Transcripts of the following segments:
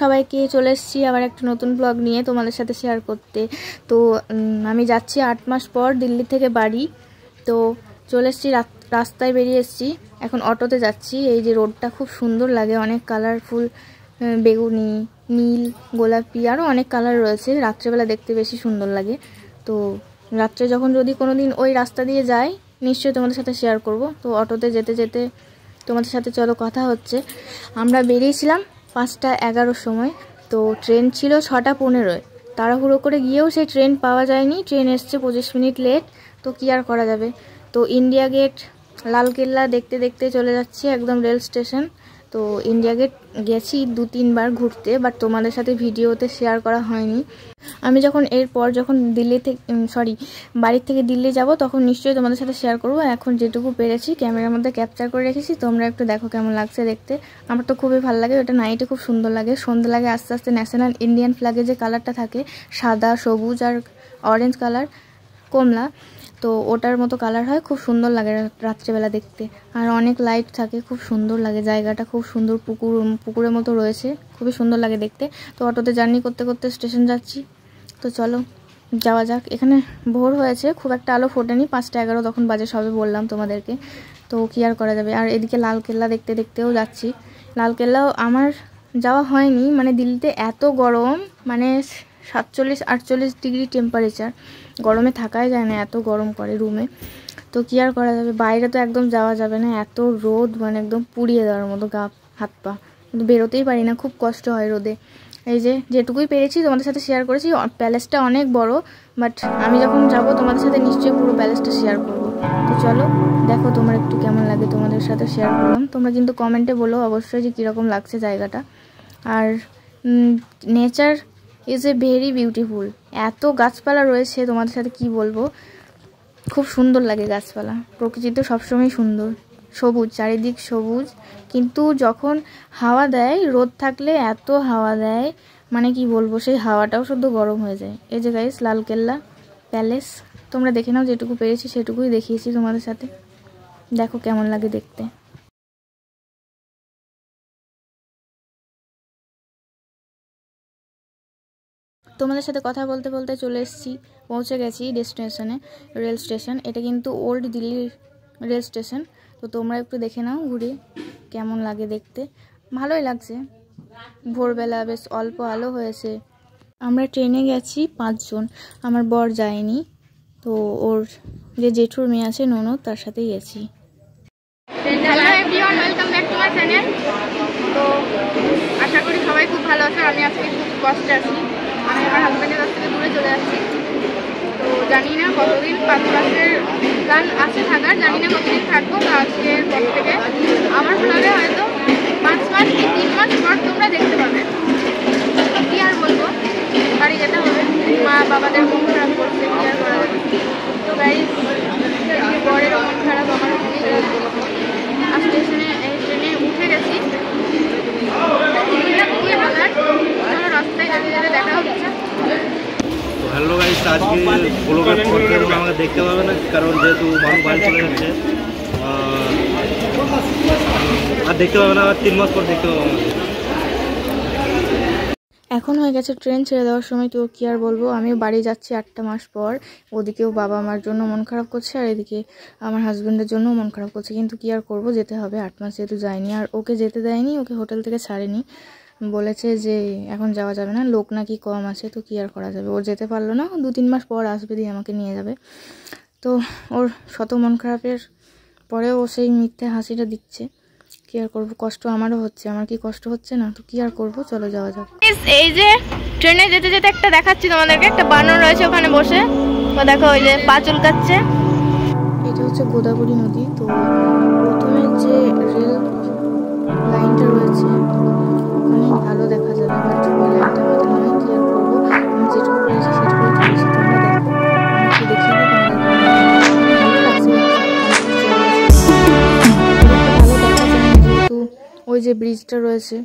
সবাইকে, চলে এসেছি আবার একটা নতুন ব্লগ নিয়ে তোমাদের সাথে শেয়ার করতে। তো আমি যাচ্ছি 8 মাস পর দিল্লি থেকে বাড়ি। তো চলে এসেছি, রাস্তায় বেরিয়ে এসেছি, এখন অটোতে যাচ্ছি। এই যে রোডটা খুব সুন্দর লাগে, অনেক কালারফুল, বেগুনি, নীল, গোলাপি, আরও অনেক কালার রয়েছে। রাত্রেবেলা দেখতে বেশি সুন্দর লাগে। তো রাত্রে যখন যদি কোনো দিন ওই রাস্তা দিয়ে যাই নিশ্চয়ই তোমাদের সাথে শেয়ার করব। তো অটোতে যেতে যেতে তোমাদের সাথে চলো কথা হচ্ছে। আমরা বেরিয়েছিলাম 5টা 11 সময়, তো ট্রেন ছিল 6টা 15। তাড়াহুড়ো করে গিয়েও সেই ট্রেন পাওয়া যায়নি, ট্রেন এসছে 25 মিনিট লেট। তো কী আর করা যাবে। তো ইন্ডিয়া গেট, লালকেল্লা দেখতে দেখতে চলে যাচ্ছি একদম রেল স্টেশন। তো ইন্ডিয়া গেট গেছি 2-3 বার ঘুরতে, বাট তোমাদের সাথে ভিডিওতে শেয়ার করা হয়নি। আমি যখন দিল্লি থেকে বাড়ির থেকে দিল্লি যাব তখন নিশ্চয়ই তোমাদের সাথে শেয়ার করবো। এখন যেটুকু পেরেছি ক্যামেরার মধ্যে ক্যাপচার করে রেখেছি, তোমরা একটু দেখো কেমন লাগছে দেখতে। আমার তো খুবই ভালো লাগে, ওটা নাইটে খুব সুন্দর লাগে, সন্ধ্যা লাগে আস্তে আস্তে। ন্যাশনাল ইন্ডিয়ান ফ্ল্যাগে যে কালারটা থাকে, সাদা, সবুজ আর অরেঞ্জ কালার, কমলা, তো ওটার মতো কালার হয়, খুব সুন্দর লাগে রাত্রেবেলা দেখতে। আর অনেক লাইট থাকে, খুব সুন্দর লাগে জায়গাটা, খুব সুন্দর পুকুরের মতো রয়েছে, খুবই সুন্দর লাগে দেখতে। তো অটোতে জার্নি করতে করতে স্টেশন যাচ্ছি। তো চলো যাওয়া যাক। এখানে ভোর হয়েছে, খুব একটা আলো ফোটেনি, 5টা 11 তখন বাজে সবে বললাম তোমাদেরকে। তো কি আর করা যাবে। আর এদিকে লালকেল্লা দেখতে দেখতেও যাচ্ছি। লালকেল্লাও আমার যাওয়া হয়নি, মানে দিল্লিতে এত গরম, মানে 47-48 ডিগ্রি টেম্পারেচার, গরমে থাকাই যায় না, এত গরম করে রুমে। তো কি আর করা যাবে, বাইরে তো একদম যাওয়া যাবে না, এত রোদ, মানে একদম পুড়িয়ে দেওয়ার মতো গা হাত পা, কিন্তু বেরোতেই পারি না, খুব কষ্ট হয় রোদে। এই যে যেটুকুই পেরেছি তোমাদের সাথে শেয়ার করেছি। প্যালেসটা অনেক বড়, বাট আমি যখন যাব তোমাদের সাথে নিশ্চয়ই পুরো প্যালেসটা শেয়ার করব। তো চলো দেখো তোমার একটু কেমন লাগে, তোমাদের সাথে শেয়ার করলাম। তোমরা কিন্তু কমেন্টে বলো অবশ্যই যে কীরকম লাগছে জায়গাটা। আর nature is a very beautiful, এত গাছপালা রয়েছে তোমাদের সাথে কি বলবো, খুব সুন্দর লাগে গাছপালা। প্রকৃতি তো সবসময় সুন্দর, সবুজ, চারিদিক সবুজ, কিন্তু যখন হাওয়া দেয়, রোদ থাকলে এত হাওয়া দেয়, মানে কি বলবো, সেই হাওয়াটাও শুদ্ধ গরম হয়ে যায়। এই যে গাইস লালকেল্লা প্যালেস, তোমরা দেখে নাও, যেটুকু পেরেছি সেটুকুই দেখিয়েছি তোমাদের সাথে, দেখো কেমন লাগে দেখতে। তোমাদের সাথে কথা বলতে বলতে চলে এসেছি, পৌঁছে গেছি ডেস্টিনেশনে, রেল স্টেশন। এটা কিন্তু ওল্ড দিল্লির রেল স্টেশন। তো তোমরা একটু দেখে নাও ঘুরে কেমন লাগে দেখতে, ভালোই লাগছে। ভোরবেলা বেশ অল্প আলো হয়েছে। আমরা ট্রেনে গেছি 5 জন, আমার বর যায়নি। তো ওর যে জেঠুর মেয়ে আছে ননদ, তার সাথেই গেছি। Hello everyone, welcome back to my channel. তো আশা করি সবাই খুব ভালো আছে। আমি আজকে খুব কষ্টে আছি, আমি আমার হাজব্যান্ডের কাছ থেকে দূরে চলে যাচ্ছি। তো জানি না কতদিন, 5 মাসের প্ল্যান আছে থাকার, জানি না কতদিন থাকবো। তো আজকের পর থেকে আমার ব্লগে হয়তো 5 মাস কি 3 মাস পর তোমরা দেখতে পাবে। কি আর বলবো, বাড়ি যেতে হবে, মা বাবাদের মন খারাপ করছে, কি আর করা যাবে। তো গাইস, বরেরও মন খারাপ, আমারও মন খারাপ। আর ট্রেনে উঠে গেছি, রাস্তায় যেতে যেতে দেখা হচ্ছে। হ্যালো গাইস, আজকে ব্লগের করতে আমাকে দেখতে পাবে না, কারণ যেহেতু মানুষ বাড়ি চলে যাচ্ছে, আর দেখতে পাবে না, 3 মাস পর দেখতে পাবে না। এখন হয়ে গেছে ট্রেন ছেড়ে দেওয়ার সময়। তো কি আর বলবো, আমি বাড়ি যাচ্ছি 8 মাস পর। ওদিকেও বাবা আমার জন্য মন খারাপ করছে, আর এদিকে আমার হাজব্যান্ডের জন্য মন খারাপ করছে, কিন্তু কি আর করবো, যেতে হবে। 8 মাস যেহেতু যায়নি, আর ওকে যেতে দেয়নি, ওকে হোটেল থেকে ছাড়েনি, বলেছে যে এখন যাওয়া যাবে না, লোক নাকি কম আছে। তো কি আর করা যাবে, ও যেতে পারলো না, 2-3 মাস পর আসবে, দিয়ে আমাকে নিয়ে যাবে। তো ওর শত মন খারাপের পরেও ও সেই মিথ্যে হাসিটা দিচ্ছে। কি আর করবো, কষ্ট আমারও হচ্ছে, আমার কি কষ্ট হচ্ছে না? তো কি আর করবো, চলো যাওয়া যাক। এই যে ট্রেনে যেতে যেতে একটা দেখাচ্ছি তোমাদেরকে, একটা বানর রয়েছে ওখানে বসে, তো দেখো ওই যে পা চুলকাচ্ছে। এটা হচ্ছে গোদাবরী নদী। তো প্রথমে যে রেল লাইনটা রয়েছে ওখানে ভালো দেখা যাবে, বাট ওই লাইনটা হয়তো নয়। কি আর করবো, আমি যেটুকু পেরেছি সেটুকুই তুলেছি, তোমরা দেখো, আমি একটু দেখিয়ে দিই তোমাদের কেমন লাগছে। ভালো দেখা যায় না, যেহেতু ওই যে ব্রিজটা রয়েছে,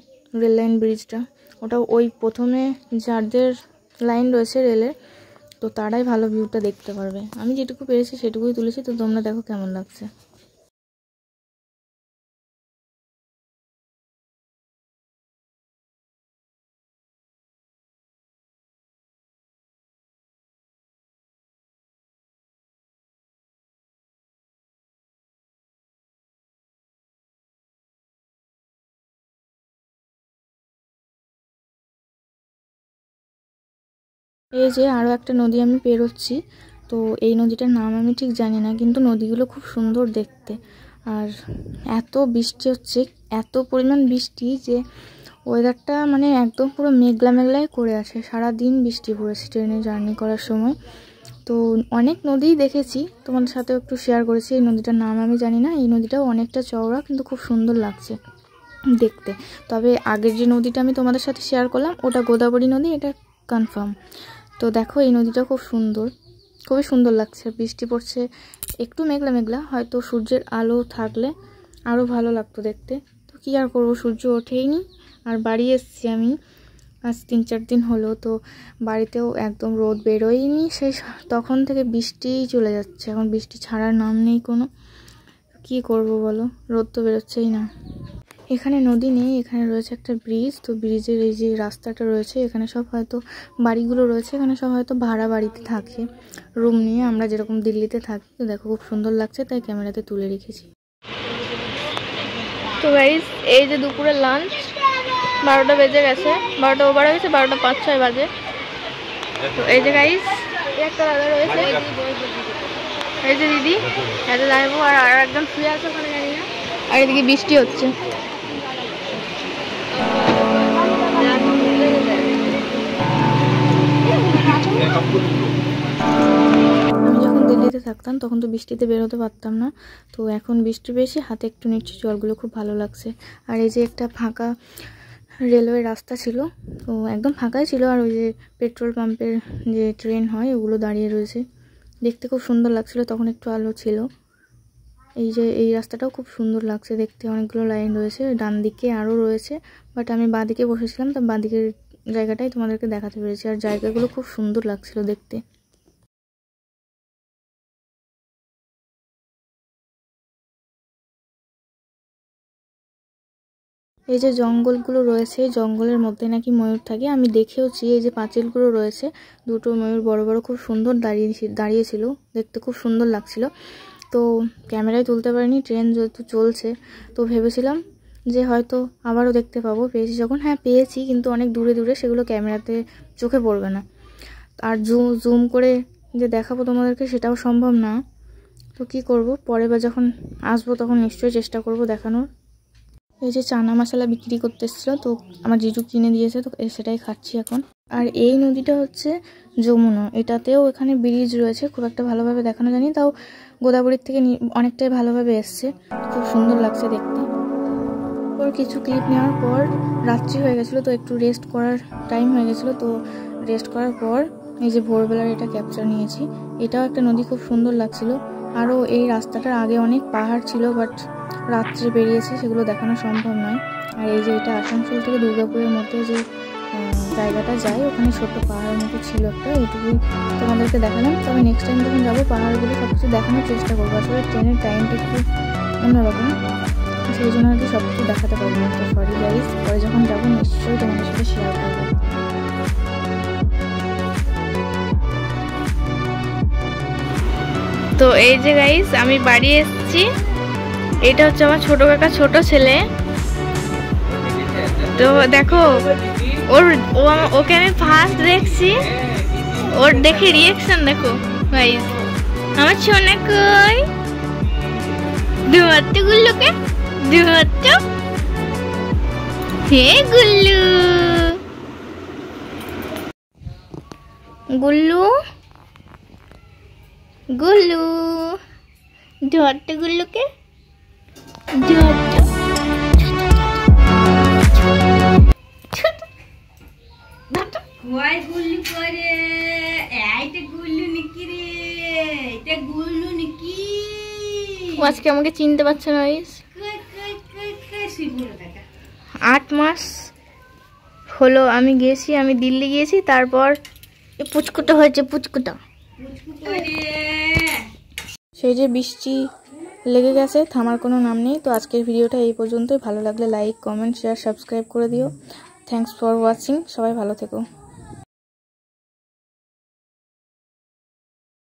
রেল লাইন ব্রিজটা, ওটা ওই প্রথমে যাদের লাইন রয়েছে রেলের, তো তারাই ভালো ভিউটা দেখতে পারবে। আমি যেটুকু পেরেছি সেটুকুই তুলেছি, তো তোমরা দেখো কেমন লাগছে। এই যে আরও একটা নদী আমি পেরোচ্ছি, তো এই নদীটার নাম আমি ঠিক জানি না, কিন্তু নদীগুলো খুব সুন্দর দেখতে। আর এত বৃষ্টি হচ্ছে, এত পরিমাণ বৃষ্টি যে ওয়েদারটা মানে একদম পুরো মেঘলা মেঘলাই করে আসে। সারাদিন বৃষ্টি পড়েছে ট্রেনে জার্নি করার সময়। তো অনেক নদীই দেখেছি, তোমাদের সাথেও একটু শেয়ার করেছি। এই নদীটার নাম আমি জানি না। এই নদীটাও অনেকটা চওড়া, কিন্তু খুব সুন্দর লাগছে দেখতে। তবে আগের যে নদীটা আমি তোমাদের সাথে শেয়ার করলাম ওটা গোদাবরী নদী, এটা কনফার্ম। তো দেখো এই নদীটা খুব সুন্দর, খুবই সুন্দর লাগছে। বৃষ্টি পড়ছে, একটু মেঘলা মেঘলা, হয়তো সূর্যের আলো থাকলে আরও ভালো লাগতো দেখতে। তো কী আর করবো, সূর্য ওঠেইনি। আর বাড়ি এসেছি আমি আজ 3-4 দিন হলো, তো বাড়িতেও একদম রোদ বেরোয়নি। সেই তখন থেকে বৃষ্টিই চলে যাচ্ছে, এখন বৃষ্টি ছাড়ার নাম নেই কোনো। কী করব বলো, রোদ তো বেরোচ্ছেই না। এখানে নদী নেই, এখানে রয়েছে একটা ব্রিজ। তো ব্রিজের এই যে রাস্তাটা রয়েছে, এখানে সব হয়তো বাড়িগুলো রয়েছে, এখানে সব হয়তো ভাড়া বাড়িতে থাকে রুম নিয়ে, আমরা যেরকম দিল্লিতে থাকি। তো দেখো খুব সুন্দর লাগছে, তাই ক্যামেরাতে তুলে রেখেছি। তো গাইস এই যে দুপুরের লাঞ্চ, 12টা বেজে গেছে, 12টা ওভার হয়ে গেছে, 12টা 5-6 বাজে। তো এই যে গাইস একটা দাদা রয়েছে, এই যে দিদি, এতে যাইবো। আর একজন শুয়ে আছে ওখানে, জানি না। আর এদিকে বৃষ্টি হচ্ছে। আমি যখন দিল্লিতে থাকতাম তখন তো বৃষ্টিতে বেরোতে পারতাম না, তো এখন বৃষ্টি বেশি, হাতে একটু নিচ্ছি জলগুলো, খুব ভালো লাগছে। আর এই যে একটা ফাঁকা রেলওয়ে রাস্তা ছিল, তো একদম ফাঁকাই ছিল। আর ওই যে পেট্রোল পাম্পের যে ট্রেন হয় ওগুলো দাঁড়িয়ে রয়েছে, দেখতে খুব সুন্দর লাগছিল। তখন একটু আলো ছিল। এই যে এই রাস্তাটাও খুব সুন্দর লাগছে দেখতে, অনেকগুলো লাইন রয়েছে, ডান দিকে আরও রয়েছে, বাট আমি বাঁদিকে বসেছিলাম, তো বাঁদিকের জায়গাটাই তোমাদেরকে দেখাতে পেরেছি। আর জায়গাগুলো খুব সুন্দর লাগছিল দেখতে। এই যে জঙ্গলগুলো রয়েছে, জঙ্গলের মধ্যে নাকি ময়ূর থাকে, আমি দেখেওছি। এই যে পাঁচিলগুলো রয়েছে, দুটো ময়ূর বড় বড় খুব সুন্দর দাঁড়িয়েছিল, দেখতে খুব সুন্দর লাগছিল। তো ক্যামেরায় তুলতে পারিনি, ট্রেন যেহেতু চলছে, তো ভেবেছিলাম যে হয়তো আবারও দেখতে পাবো। পেয়েছি যখন, হ্যাঁ পেয়েছি, কিন্তু অনেক দূরে দূরে, সেগুলো ক্যামেরাতে চোখে পড়বে না। আর জুম করে যে দেখাবো তোমাদেরকে সেটাও সম্ভব না। তো কি করব, পরে বা যখন আসবো তখন নিশ্চয়ই চেষ্টা করব দেখানোর। এই যে চানা মশলা বিক্রি করতে এসেছিলো, তো আমার জিজু কিনে দিয়েছে, তো সেটাই খাচ্ছি এখন। আর এই নদীটা হচ্ছে যমুনা, এটাতেও এখানে ব্রিজ রয়েছে, খুব একটা ভালোভাবে দেখানো জানি, তাও গোদাবরীর থেকে অনেকটাই ভালোভাবে এসছে, খুব সুন্দর লাগছে দেখতে। ওর কিছু ক্লিপ নেওয়ার পর রাত্রি হয়ে গেছিলো, তো একটু রেস্ট করার টাইম হয়ে গেছিলো। তো রেস্ট করার পর এই যে ভোরবেলার এটা ক্যাপচার নিয়েছি। এটাও একটা নদী, খুব সুন্দর লাগছিলো। আরও এই রাস্তাটার আগে অনেক পাহাড় ছিল, বাট রাত্রে বেরিয়েছে, সেগুলো দেখানো সম্ভব নয়। আর এই যে এটা আসানসোল থেকে দুর্গাপুরের মধ্যে যে জায়গাটা যায়, ওখানে ছোট্ট পাহাড়ের মতো ছিল একটা, এইটুকুই তোমাদেরকে দেখালাম। তবে নেক্সট টাইম যখন যাবো পাহাড়গুলো সব কিছু দেখানোর চেষ্টা করবো। আসলে ট্রেনের টাইমটা একটু অন্যরকম, সেই জন্য আর কি সব কিছু দেখাতে পারবো না। তো সরি গাইস, পরে যখন যাবো নিশ্চয়ই তোমাদের সাথে শেয়ার করবো। তো এই যে গাইস আমি বাড়ি এসেছি, এটা হচ্ছে আমার ছোট কাকা ছোট ছেলে। তো দেখো ওকে আমি ফার্স্ট দেখছি, ওর দেখে রিয়াকশন দেখো গাইস। আমার সোনা কই, দুমাত্র গুল্লুকে, দুমাত্র, হে গুল্লু, গুল্লু, গুল্লু, ধরতে গুল্লুকে, ধরতে। গুল্লু করে এইটা গুল্লু নাকি রে, এটা গুল্লু নাকি? আজকে আমাকে চিনতে পারছে না। 8 মাস হলো আমি গেছি, আমি দিল্লি গিয়েছি, তারপর পুচকুটা হয়েছে, পুচকুটা। সেই যে বৃষ্টি লেগে গেছে, থামার কোনো নাম নেই। তো আজকের ভিডিওটা এই পর্যন্তই। ভালো লাগলে লাইক, কমেন্ট, শেয়ার, সাবস্ক্রাইব করে দিও। থ্যাঙ্কস ফর ওয়াচিং, সবাই ভালো থেকো।